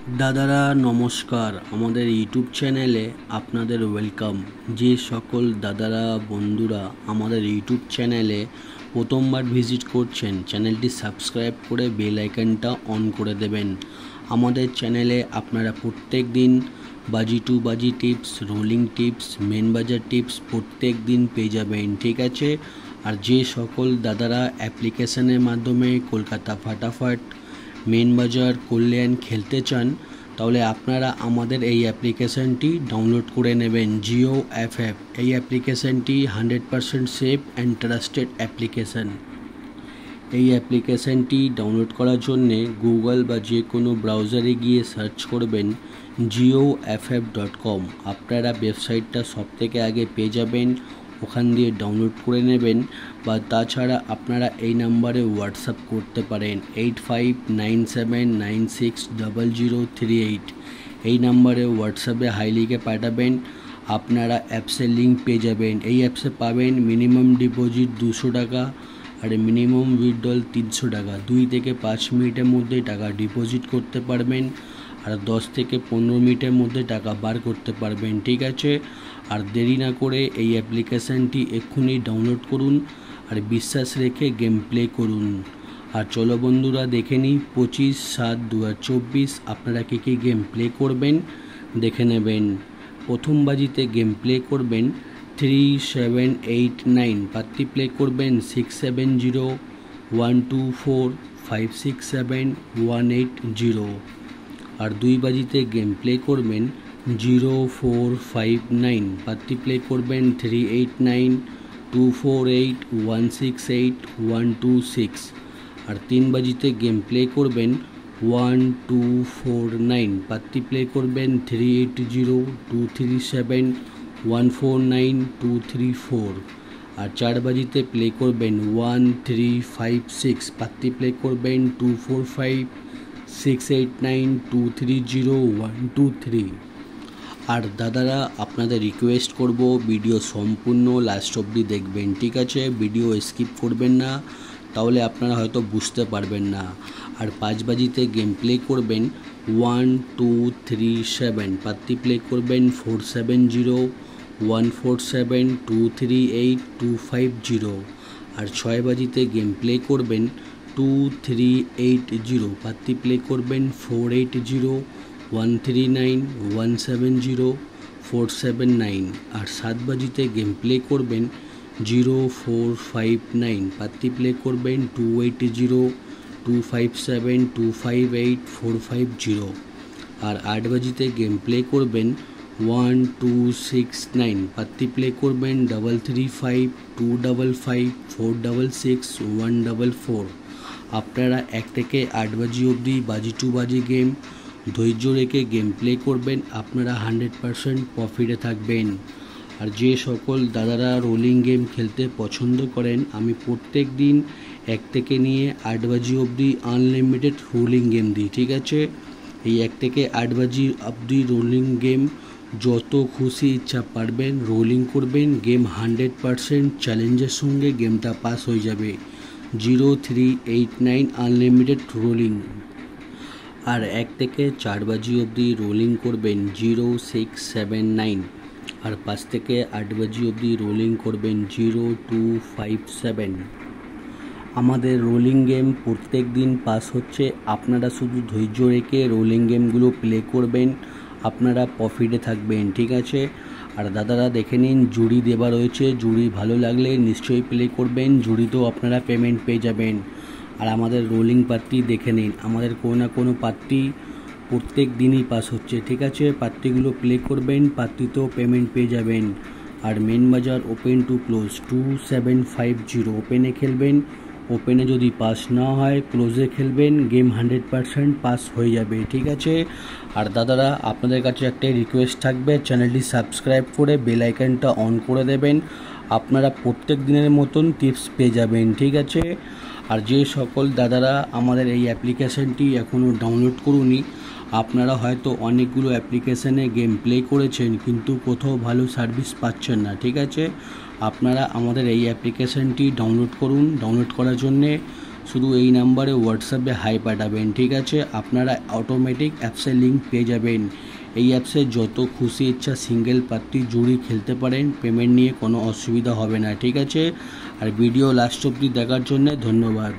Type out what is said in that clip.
দাদারা নমস্কার, আমাদের ইউটিউব চ্যানেলে আপনাদের ওয়েলকাম। যে সকল দাদারা বন্ধুরা আমাদের ইউটিউব চ্যানেলে প্রথমবার ভিজিট করছেন, চ্যানেলটি সাবস্ক্রাইব করে বেল আইকনটা অন করে দেবেন। আমাদের চ্যানেলে আপনারা প্রত্যেক দিন বাজি টু বাজি টিপস, রোলিং টিপস, মেন বাজার টিপস প্রত্যেক দিন পেয়ে যাবেন, ঠিক আছে। আর যে সকল দাদারা অ্যাপ্লিকেশনের মাধ্যমে কলকাতা ফাটাফাট, মেন বাজার, কল্যাণ খেলতে চান, তাহলে আপনারা আমাদের এই অ্যাপ্লিকেশানটি ডাউনলোড করে নেবেন। জিও এফএফ এই অ্যাপ্লিকেশানটি 100% সেফ অ্যান্ড ট্রাস্টেড অ্যাপ্লিকেশান। এই অ্যাপ্লিকেশানটি ডাউনলোড করার জন্যে গুগল বা যে কোনো ব্রাউজারে গিয়ে সার্চ করবেন GeoFF.com। আপনারা ওয়েবসাইটটা সবথেকে আগে পেয়ে যাবেন, ওখান দিয়ে ডাউনলোড করে নেবেন। বা তাছাড়া আপনারা এই নাম্বারে হোয়াটসঅ্যাপ করতে পারেন 8597960038। এই নাম্বারে হোয়াটসঅ্যাপে হাই লিখে পাঠাবেন, আপনারা অ্যাপসের লিঙ্ক পেয়ে যাবেন। এই অ্যাপসে পাবেন মিনিমাম ডিপোজিট 200 টাকা আর মিনিমাম উইথড্রল 300 টাকা। 2 থেকে 5 মিনিটের মধ্যে টাকা ডিপোজিট করতে পারবেন আর 10 থেকে 15 মিনিটের মধ্যে টাকা বার করতে পারবেন, ঠিক আছে। আর দেরি না করে এই অ্যাপ্লিকেশানটি এক্ষুনি ডাউনলোড করুন আর বিশ্বাস রেখে গেম প্লে করুন। আর চলো বন্ধুরা দেখে নিই 25/7/2024 আপনারা কী কী গেম প্লে করবেন দেখে নেবেন। প্রথম বাজিতে গেম প্লে করবেন 3789, পাত্তি প্লে করবেন 670124567180। আর 2 বাজিতে গেম প্লে করবেন 0459, পাত্তি প্লে করবেন 389248168126। আর 3 বাজিতে গেম প্লে করবেন 1249, পাত্তি প্লে করবেন 380237149234। আর 4 বাজিতে প্লে করবেন 1356, পাত্তি প্লে করবেন 245689230123। আর দাদারা আপনাদের রিকোয়েস্ট করব ভিডিও সম্পূর্ণ লাস্ট অবধি দেখবেন, ঠিক আছে। ভিডিও স্কিপ করবেন না, তাহলে আপনারা হয়তো বুঝতে পারবেন না। আর 5 বাজিতে গেম প্লে করবেন 1237, পাত্তি প্লে করবেন 470147238250। আর 6 বাজিতে গেম প্লে করবেন 2380, পাত্তি প্লে করবেন 480139170479। আর 7 বাজিতে গেম প্লে করবেন 0459, পাত্তি প্লে করবেন 280257258450। আর 8 বাজিতে গেম প্লে করবেন 1269, পাত্তি প্লে করবেন 335255466144। আপনারা 1 থেকে 8 বাজি অবধি বাজি টু বাজি গেম ধৈর্য রেখে গেম প্লে করবেন, আপনারা 100% প্রফিটে থাকবেন। আর যে সকল দাদারা রোলিং গেম খেলতে পছন্দ করেন, আমি প্রত্যেক দিন 1 থেকে নিয়ে 8 বাজি অবধি আনলিমিটেড রোলিং গেম দিই, ঠিক আছে। এই 1 থেকে 8 বাজি অবধি রোলিং গেম যত খুশি ইচ্ছা পারবেন রোলিং করবেন, গেম 100% চ্যালেঞ্জের সঙ্গে গেমটা পাস হয়ে যাবে। 0389 আনলিমিটেড রোলিং। আর 1 থেকে 4 বাজি অবধি রোলিং করবেন 0679। আর 5 থেকে 8 বাজি অবধি রোলিং করবেন 0257। আমাদের রোলিং গেম প্রত্যেক দিন পাস হচ্ছে, আপনারা শুধু ধৈর্য রেখে রোলিং গেমগুলো প্লে করবেন, আপনারা প্রফিটে থাকবেন, ঠিক আছে। আর দাদারা দেখে নিন জুড়ি দেওয়া রয়েছে, জুড়ি ভালো লাগলে নিশ্চয়ই প্লে করবেন, জুড়িতেও আপনারা পেমেন্ট পেয়ে যাবেন। আর আমাদের রোলিং পাত্তি দেখে নিন, আমাদের কোনো না কোনো পাত্তি প্রত্যেক দিনই পাস হচ্ছে, ঠিক আছে। পাত্তিগুলো প্লে করবেন, পাত্তিতেও পেমেন্ট পেয়ে যাবেন। আর মেন বাজার ওপেন টু ক্লোজ 2750, ওপেনে খেলবেন, ওপেনে যদি পাস না হয় ক্লোজে খেলবেন, গেম 100% পাস হয়ে যাবে, ঠিক আছে। আর দাদারা আপনাদের কাছে একটাই রিকোয়েস্ট থাকবে, চ্যানেলটি সাবস্ক্রাইব করে বেল আইকনটা অন করে দেবেন, আপনারা প্রত্যেক দিনের মতন টিপস পেয়ে যাবেন, ঠিক আছে। আর যে সকল দাদারা আমাদের এই অ্যাপ্লিকেশানটি এখনও ডাউনলোড করুনি, আপনারা হয়তো অনেকগুলো অ্যাপ্লিকেশানে গেম প্লে করেছেন কিন্তু কোথাও ভালো সার্ভিস পাচ্ছেন না, ঠিক আছে। আপনারা আমাদের এই অ্যাপ্লিকেশানটি ডাউনলোড করুন। ডাউনলোড করার জন্যে শুধু এই নাম্বারে হোয়াটসঅ্যাপে হাই পাঠাবেন, ঠিক আছে? আপনারা অটোমেটিক অ্যাপসের লিঙ্ক পেয়ে যাবেন। এই অ্যাপসে যত খুশি ইচ্ছা সিঙ্গেল পার্টি জুড়ি খেলতে পারেন, পেমেন্ট নিয়ে কোনো অসুবিধা হবে না, ঠিক আছে? আর ভিডিও লাস্ট অবধি দেখার জন্য ধন্যবাদ।